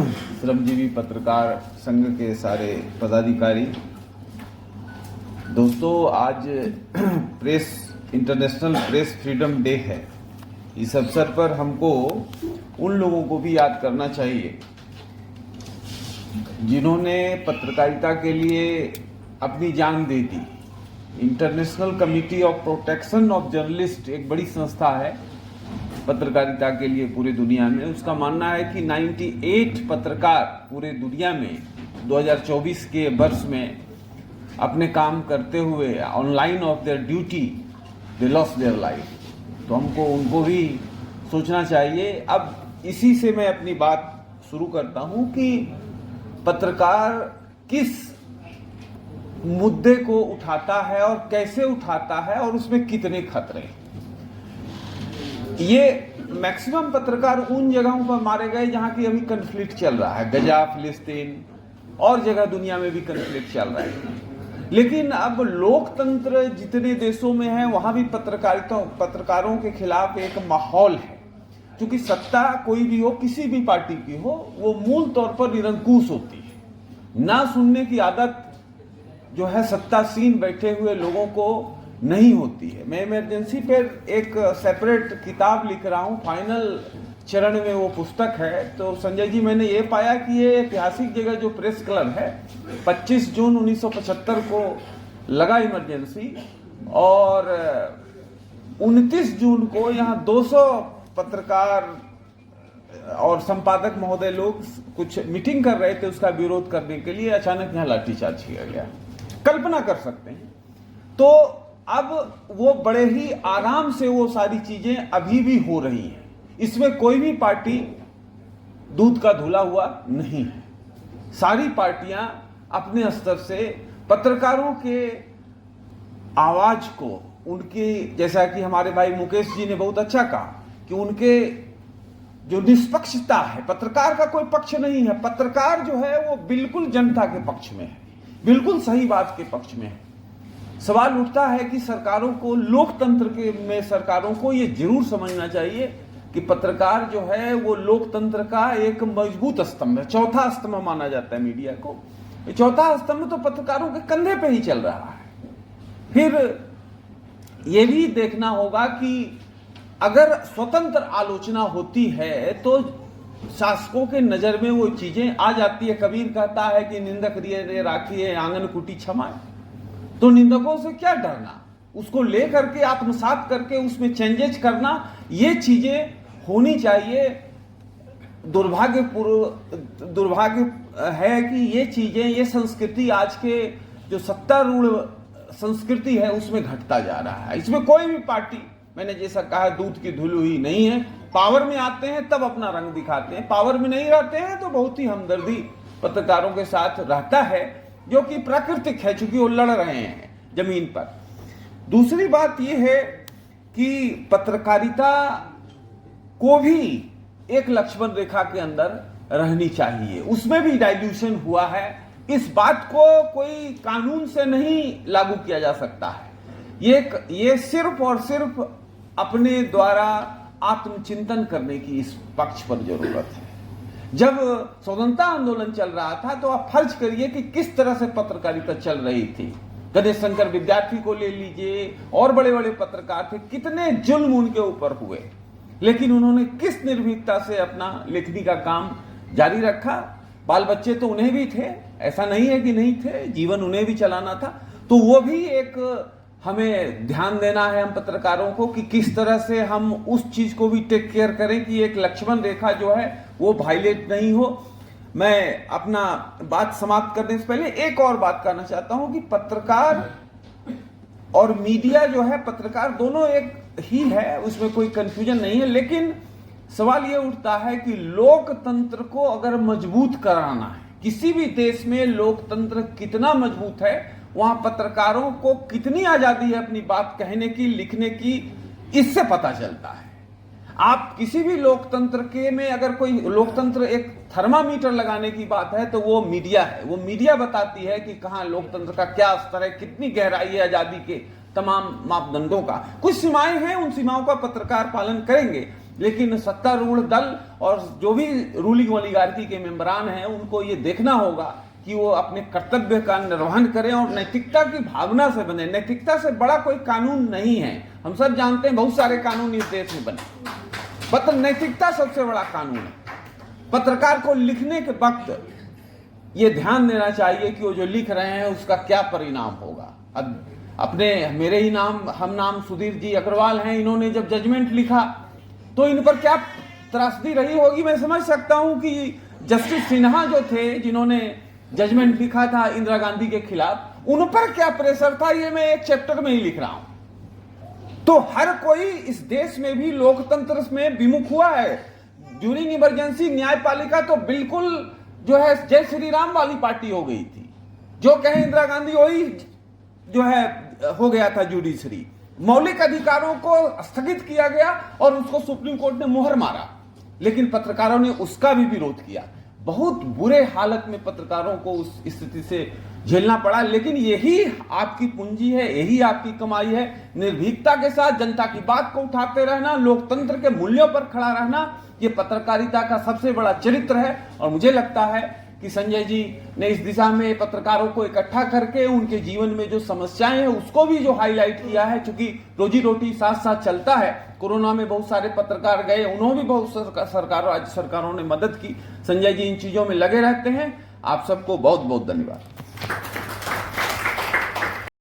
श्रमजीवी पत्रकार संघ के सारे पदाधिकारी दोस्तों, आज इंटरनेशनल प्रेस फ्रीडम डे है। इस अवसर पर हमको उन लोगों को भी याद करना चाहिए जिन्होंने पत्रकारिता के लिए अपनी जान दे दी। International committee of protection of journalist एक बड़ी संस्था है पत्रकारिता के लिए पूरी दुनिया में। उसका मानना है कि 98 पत्रकार पूरे दुनिया में 2024 के वर्ष में अपने काम करते हुए online of their duty they lost their life. तो हमको उनको भी सोचना चाहिए। अब इसी से मैं अपनी बात शुरू करता हूं कि पत्रकार किस मुद्दे को उठाता है और कैसे उठाता है और उसमें कितने खतरे हैं। ये मैक्सिमम पत्रकार उन जगहों पर मारे गए जहां की अभी कन्फ्लिक्ट चल रहा है, गजा, फिलिस्तीन और जगह दुनिया में भी कन्फ्लिक्ट चल रहा है। लेकिन अब लोकतंत्र जितने देशों में है वहां भी पत्रकारों के खिलाफ एक माहौल है। क्योंकि सत्ता कोई भी हो, किसी भी पार्टी की हो, वो मूल तौर पर निरंकुश होती है। ना सुनने की आदत जो है सत्तासीन बैठे हुए लोगों को नहीं होती है। मैं इमरजेंसी पर एक सेपरेट किताब लिख रहा हूँ, फाइनल चरण में वो पुस्तक है। तो संजय जी, मैंने ये पाया कि ये ऐतिहासिक जगह जो प्रेस क्लब है 25 जून 1975 को लगा इमरजेंसी, और 29 जून को यहाँ 200 पत्रकार और संपादक महोदय लोग कुछ मीटिंग कर रहे थे उसका विरोध करने के लिए। अचानक यहाँ लाठीचार्ज किया गया। कल्पना कर सकते हैं। तो अब वो बड़े ही आराम से वो सारी चीजें अभी भी हो रही हैं। इसमें कोई भी पार्टी दूध का धुला हुआ नहीं है। सारी पार्टियां अपने स्तर से पत्रकारों के आवाज को, उनकी, जैसा कि हमारे भाई मुकेश जी ने बहुत अच्छा कहा कि उनके जो निष्पक्षता है, पत्रकार का कोई पक्ष नहीं है। पत्रकार जो है वो बिल्कुल जनता के पक्ष में है, बिल्कुल सही बात के पक्ष में है। सवाल उठता है कि सरकारों को, लोकतंत्र के में सरकारों को ये जरूर समझना चाहिए कि पत्रकार जो है वो लोकतंत्र का एक मजबूत स्तंभ है। चौथा स्तंभ माना जाता है मीडिया को। चौथा स्तंभ तो पत्रकारों के कंधे पे ही चल रहा है। फिर ये भी देखना होगा कि अगर स्वतंत्र आलोचना होती है तो शासकों के नजर में वो चीजें आ जाती है। कबीर कहता है कि निंदक रे राखिए आंगन कुटी क्षमाए। तो निंदकों से क्या डरना, उसको लेकर के आत्मसात करके उसमें चेंजेस करना, ये चीजें होनी चाहिए। दुर्भाग्य है कि ये चीजें, ये संस्कृति आज के जो सत्तारूढ़ संस्कृति है उसमें घटता जा रहा है। इसमें कोई भी पार्टी, मैंने जैसा कहा, दूध की धुली हुई नहीं है। पावर में आते हैं तब अपना रंग दिखाते हैं, पावर में नहीं रहते हैं तो बहुत ही हमदर्दी पत्रकारों के साथ रहता है, जो कि प्राकृतिक है चूंकि वो लड़ रहे हैं जमीन पर। दूसरी बात यह है कि पत्रकारिता को भी एक लक्ष्मण रेखा के अंदर रहनी चाहिए। उसमें भी डाइल्यूशन हुआ है। इस बात को कोई कानून से नहीं लागू किया जा सकता है। ये सिर्फ और सिर्फ अपने द्वारा आत्मचिंतन करने की इस पक्ष पर जरूरत है। जब स्वतंत्रता आंदोलन चल रहा था तो आप फर्ज करिए कि किस तरह से पत्रकारिता चल रही थी। गणेश शंकर विद्यार्थी को ले लीजिए, और बड़े बड़े पत्रकार थे, कितने जुल्म उनके ऊपर हुए, लेकिन उन्होंने किस निर्भीकता से अपना लेखनी का काम जारी रखा। बाल बच्चे तो उन्हें भी थे, ऐसा नहीं है कि नहीं थे, जीवन उन्हें भी चलाना था। तो वो भी एक हमें ध्यान देना है हम पत्रकारों को कि किस तरह से हम उस चीज को भी टेक केयर करें कि एक लक्ष्मण रेखा जो है वो वायलेट नहीं हो। मैं अपना बात समाप्त करने से पहले एक और बात कहना चाहता हूं कि पत्रकार और मीडिया जो है, पत्रकार दोनों एक ही है, उसमें कोई कंफ्यूजन नहीं है। लेकिन सवाल यह उठता है कि लोकतंत्र को अगर मजबूत कराना है, किसी भी देश में लोकतंत्र कितना मजबूत है, वहां पत्रकारों को कितनी आजादी है अपनी बात कहने की, लिखने की, इससे पता चलता है। आप किसी भी लोकतंत्र के में अगर कोई लोकतंत्र एक थर्मामीटर लगाने की बात है तो वो मीडिया है। वो मीडिया बताती है कि कहां लोकतंत्र का क्या स्तर है, कितनी गहराई है आजादी के तमाम मापदंडों का। कुछ सीमाएं हैं, उन सीमाओं का पत्रकार पालन करेंगे, लेकिन सत्तारूढ़ दल और जो भी रूलिंग ओलिगार्की के मेंबरान हैं उनको ये देखना होगा कि वो अपने कर्तव्य का निर्वहन करें और नैतिकता की भावना से बने। नैतिकता से बड़ा कोई कानून नहीं है। हम सब जानते हैं बहुत सारे कानून इस देश में बने, पत्र नैतिकता सबसे बड़ा कानून है। पत्रकार को लिखने के वक्त ये ध्यान देना चाहिए कि वो जो लिख रहे हैं उसका क्या परिणाम होगा। अब मेरे ही नाम सुधीर जी अग्रवाल हैं, इन्होंने जब जजमेंट लिखा तो इन पर क्या त्रासदी रही होगी मैं समझ सकता हूं कि जस्टिस सिन्हा जो थे जिन्होंने जजमेंट लिखा था इंदिरा गांधी के खिलाफ, उन पर क्या प्रेशर था ये मैं एक चैप्टर में ही लिख रहा हूं। तो हर कोई इस देश में भी लोकतंत्र में विमुख हुआ है। ड्यूरिंग इमरजेंसी न्यायपालिका तो बिल्कुल जो है जय श्री राम वाली पार्टी हो गई थी, जो कहे इंदिरा गांधी वही जो है हो गया था जुडिशरी। मौलिक अधिकारों को स्थगित किया गया और उसको सुप्रीम कोर्ट ने मोहर मारा, लेकिन पत्रकारों ने उसका भी विरोध किया। बहुत बुरे हालत में पत्रकारों को उस स्थिति से झेलना पड़ा, लेकिन यही आपकी पूंजी है, यही आपकी कमाई है। निर्भीकता के साथ जनता की बात को उठाते रहना, लोकतंत्र के मूल्यों पर खड़ा रहना, ये पत्रकारिता का सबसे बड़ा चरित्र है। और मुझे लगता है कि संजय जी ने इस दिशा में पत्रकारों को इकट्ठा करके उनके जीवन में जो समस्याएं हैं उसको भी जो हाईलाइट किया है। चूंकि रोजी रोटी साथ साथ चलता है, कोरोना में बहुत सारे पत्रकार गए, उन्होंने भी बहुत राज्य सरकारों ने मदद की। संजय जी इन चीजों में लगे रहते हैं। आप सबको बहुत बहुत धन्यवाद।